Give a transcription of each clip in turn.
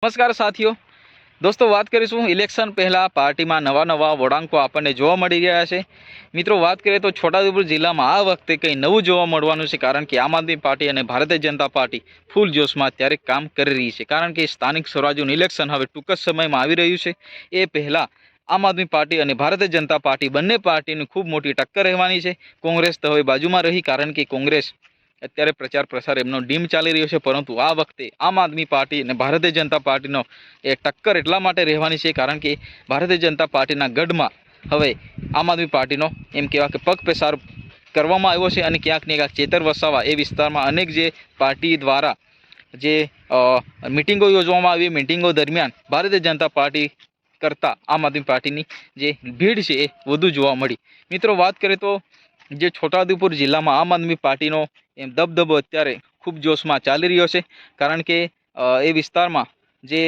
નમસ્કાર સાથીઓ, દોસ્તો વાત કરીશું ઇલેક્શન પહેલાં પાર્ટીમાં નવા વળાંકો આપણને જોવા મળી રહ્યા છે। મિત્રો વાત કરીએ તો છોટાઉદેપુર જિલ્લામાં આ વખતે કંઈ નવું જોવા મળવાનું છે, કારણ કે આમ આદમી પાર્ટી અને ભારતીય જનતા પાર્ટી ફૂલ જોશમાં અત્યારે કામ કરી રહી છે। કારણ કે સ્થાનિક સ્વરાજ્યનું ઇલેક્શન હવે ટૂંક જ સમયમાં આવી રહ્યું છે। એ પહેલાં આમ આદમી પાર્ટી અને ભારતીય જનતા પાર્ટી બંને પાર્ટીની ખૂબ મોટી ટક્કર રહેવાની છે। કોંગ્રેસ તો હવે બાજુમાં રહી, કારણ કે કોંગ્રેસ અત્યારે પ્રચાર પ્રસાર એમનો ડીમ ચાલી રહ્યો છે, પરંતુ આ વખતે આમ આદમી પાર્ટી અને ભારતીય જનતા પાર્ટીનો એ ટક્કર એટલા માટે રહેવાની છે, કારણ કે ભારતીય જનતા પાર્ટીના ગઢમાં હવે આમ આદમી પાર્ટીનો એમ કહેવાય કે પગ પેસાર કરવામાં આવ્યો છે। અને ક્યાંક ને ક્યાંક ચેતર વસાવા એ વિસ્તારમાં અનેક જે પાર્ટી દ્વારા જે મિટિંગો યોજવામાં આવી, મિટિંગો દરમિયાન ભારતીય જનતા પાર્ટી કરતાં આમ આદમી પાર્ટીની જે ભીડ છે એ વધુ જોવા મળી। મિત્રો વાત કરીએ તો જે છોટાઉદેપુર જિલ્લામાં આમ આદમી પાર્ટીનો એમ દબદબો અત્યારે ખૂબ જોશમાં ચાલી રહ્યો છે, કારણ કે એ વિસ્તારમાં જે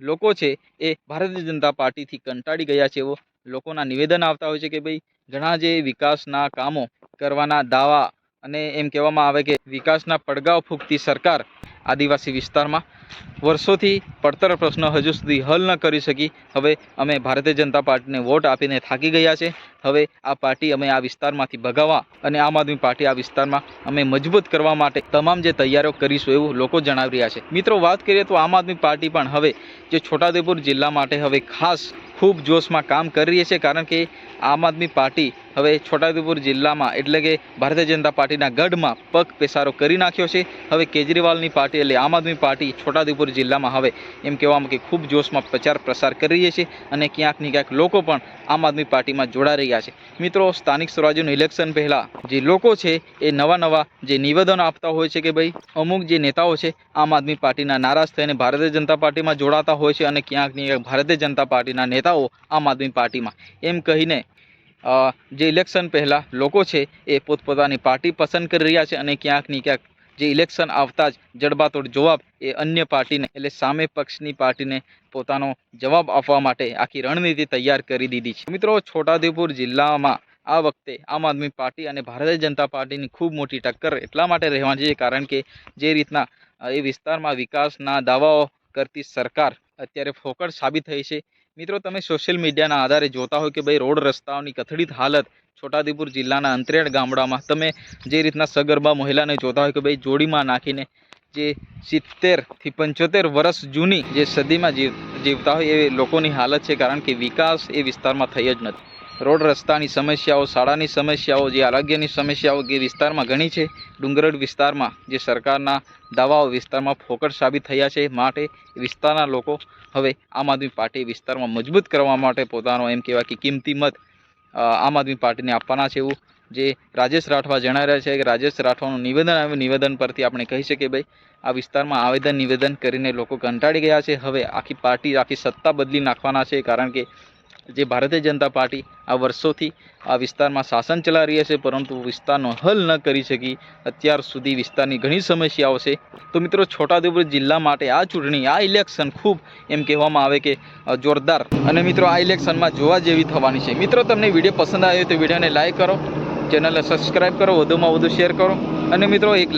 લોકો છે એ ભારતીય જનતા પાર્ટીથી કંટાળી ગયા છે એવો લોકોના નિવેદન આવતા હોય છે કે ભાઈ ઘણા જે વિકાસના કામો કરવાના દાવા અને એમ કહેવામાં આવે કે વિકાસના પડઘાઓ ફૂંકતી સરકાર આદિવાસી વિસ્તારમાં વર્ષોથી પડતર પ્રશ્નો હજુ સુધી હલ ન કરી શકી। હવે અમે ભારતીય જનતા પાર્ટીને વોટ આપીને થાકી ગયા છે। હવે આ પાર્ટી અમે આ વિસ્તારમાંથી ભગાવવા અને આમ આદમી પાર્ટી આ વિસ્તારમાં અમે મજબૂત કરવા માટે તમામ જે તૈયારીઓ કરીશું એવું લોકો જણાવી રહ્યા છે। મિત્રો વાત કરીએ તો આમ આદમી પાર્ટી પણ હવે જે છોટાઉદેપુર જિલ્લા માટે હવે ખાસ ખૂબ જોશમાં કામ કરી રહી છે, કારણ કે આમ આદમી પાર્ટી હવે છોટાઉદેપુર જિલ્લામાં એટલે કે ભારતીય જનતા પાર્ટીના ગઢમાં પગ પેસારો કરી નાખ્યો છે। હવે કેજરીવાલની પાર્ટી એટલે આમ આદમી પાર્ટી છોટાઉદેપુર જિલ્લામાં હવે એમ કહેવામાં કે ખૂબ જોશમાં પ્રચાર પ્રસાર કરી રહી છે, અને ક્યાંક ને ક્યાંક લોકો પણ આમ આદમી પાર્ટીમાં જોડાઈ રહ્યા છે। મિત્રો, સ્થાનિક સ્વરાજ્યનું ઇલેક્શન પહેલાં જે લોકો છે એ નવા જે નિવેદનો આપતા હોય છે કે ભાઈ અમુક જે નેતાઓ છે આમ આદમી પાર્ટીના નારાજ થઈને ભારતીય જનતા પાર્ટીમાં જોડાતા હોય છે, અને ક્યાંક ને ક્યાંક ભારતીય જનતા પાર્ટીના નેતાઓ આમ આદમી પાર્ટીમાં એમ કહીને જે ઇલેક્શન પહેલાં લોકો છે એ પોતપોતાની પાર્ટી પસંદ કરી રહ્યા છે, અને ક્યાંક ને ક્યાંક જે ઇલેક્શન આવતા જ જડબાતોડ જવાબ એ અન્ય પાર્ટીને એટલે સામે પક્ષની પાર્ટીને પોતાનો જવાબ આપવા માટે આખી રણનીતિ તૈયાર કરી દીધી છે। મિત્રો, છોટાઉદેપુર જિલ્લામાં આ વખતે આમ આદમી પાર્ટી અને ભારતીય જનતા પાર્ટીની ખૂબ મોટી ટક્કર એટલા માટે રહેવાની છે, કારણ કે જે રીતના એ વિસ્તારમાં વિકાસના દાવાઓ કરતી સરકાર અત્યારે ફોકટ સાબિત થઈ છે। મિત્રો, તમે સોશિયલ મીડિયાના આધારે જોતા હોય કે ભાઈ રોડ રસ્તાઓની કથળિત હાલત છોટાઉદેપુર જિલ્લાના અંતરિયાળ ગામડામાં તમે જે રીતના સગર્ભા મહિલાને જોતા હોય કે ભાઈ જોડીમાં નાખીને જે 70 થી 75 વર્ષ જૂની જે સદીમાં જીવતા હોય એ લોકોની હાલત છે, કારણ કે વિકાસ એ વિસ્તારમાં થઈ જ નથી। રોડ રસ્તાની સમસ્યાઓ, શાળાની સમસ્યાઓ, જે આરોગ્યની સમસ્યાઓ જે વિસ્તારમાં ઘણી છે, ડુંગરાળ વિસ્તારમાં જે સરકારના દાવાઓ વિસ્તારમાં ફોકટ સાબિત થયા છે, માટે વિસ્તારના લોકો હવે આમ આદમી પાર્ટી વિસ્તારમાં મજબૂત કરવા માટે પોતાનો એમ કહેવાય કે કિંમતી મત આમ આદમી પાર્ટીને આપવાના છે, એવું જે રાજેશ રાઠવા જણાવી રહ્યા છે કે રાજેશ રાઠવાનું નિવેદન આવ્યું, નિવેદન પરથી આપણે કહી શકીએ ભાઈ આ વિસ્તારમાં નિવેદન કરીને લોકો કંટાળી ગયા છે। હવે આખી પાર્ટી આખી સત્તા બદલી નાખવાના છે, કારણ કે જે ભારતીય જનતા પાર્ટી આ વર્ષોથી આ વિસ્તારમાં શાસન ચલાવી રહી છે, પરંતુ વિસ્તારનો હલ ન કરી શકી અત્યાર સુધી વિસ્તારની ઘણી સમસ્યાઓ છે। તો મિત્રો, છોટાઉદેપુર જિલ્લા માટે આ ચૂંટણી આ ઇલેક્શન ખૂબ એમ કહેવામાં આવે કે જોરદાર, અને મિત્રો આ ઇલેક્શનમાં જોવા જેવી થવાની છે। મિત્રો, તમને વિડીયો પસંદ આવ્યો તો વિડીયોને લાઈક કરો, ચેનલને સબસ્ક્રાઈબ કરો, વધુમાં વધુ શેર કરો, અને મિત્રો એક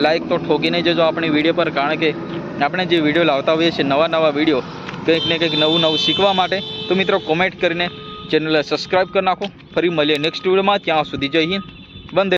લાઈક તો ઠોકીને જજો આપણી વિડીયો પર, કારણ કે આપણે જે વિડીયો લાવતા હોઈએ છીએ નવા વિડીયો કંઈક ને કંઈક નવું શીખવા માટે। તો મિત્રો, કોમેન્ટ કરીને ચેનલને સબસ્ક્રાઈબ કરી નાખો। ફરી મળીએ નેક્સ્ટ વિડીયોમાં, ત્યાં સુધી જય હિન્દ, વંદે